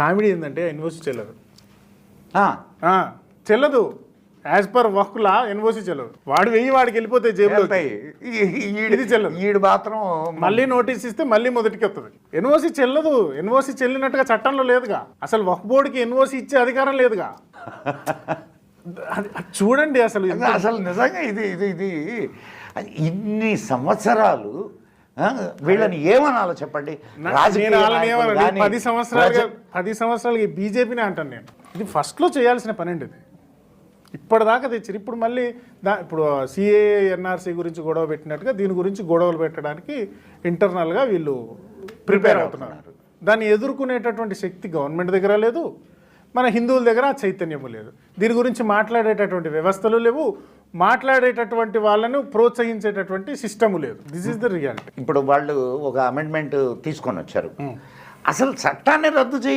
Comedy ఏంటంటే NOC చెల్లదు, ఆ, చెల్లదు. యాజ్ పర్ వర్క్లా ఎన్ఓసి చెల్లదు. వాడు వెయ్యి వాడికి వెళ్ళిపోతే జేబులో వెళ్తాయి. ఇది చెల్లదు. ఈడు మాత్రం మళ్ళీ నోటీస్ ఇస్తే మళ్ళీ మొదటికి వస్తుంది. ఎన్ఓసి చెల్లదు. ఎన్ఓసి చెల్లినట్టుగా చట్టంలో లేదుగా. అసలు వక్ఫ్ బోర్డుకి ఎన్ఓసి ఇచ్చే అధికారం లేదుగా. అది చూడండి అసలు అసలు నిజంగా ఇది ఇది ఇది ఇన్ని సంవత్సరాలు వీళ్ళని ఏమనాలో చెప్పండి. నేను వాళ్ళని ఏమన్నా 10 సంవత్సరాలకి బీజేపీనే అంటాను నేను. ఇది ఫస్ట్లో చేయాల్సిన పని అండి. ఇది ఇప్పటిదాకా తెచ్చారు. ఇప్పుడు మళ్ళీ ఇప్పుడు సిఏ ఎన్ఆర్సీ గురించి గొడవ పెట్టినట్టుగా దీని గురించి గొడవలు పెట్టడానికి ఇంటర్నల్గా వీళ్ళు ప్రిపేర్ అవుతున్నారు. దాన్ని ఎదుర్కొనేటటువంటి శక్తి గవర్నమెంట్ దగ్గర లేదు, మన హిందువుల దగ్గర ఆ చైతన్యము లేదు. దీని గురించి మాట్లాడేటటువంటి వ్యవస్థలు లేవు, మాట్లాడేటటువంటి వాళ్ళను ప్రోత్సహించేటటువంటి సిస్టము లేదు. This is the reality. ఇప్పుడు వాళ్ళు ఒక అమెండ్మెంట్ తీసుకొని వచ్చారు. అసలు చట్టాన్ని రద్దు చేయి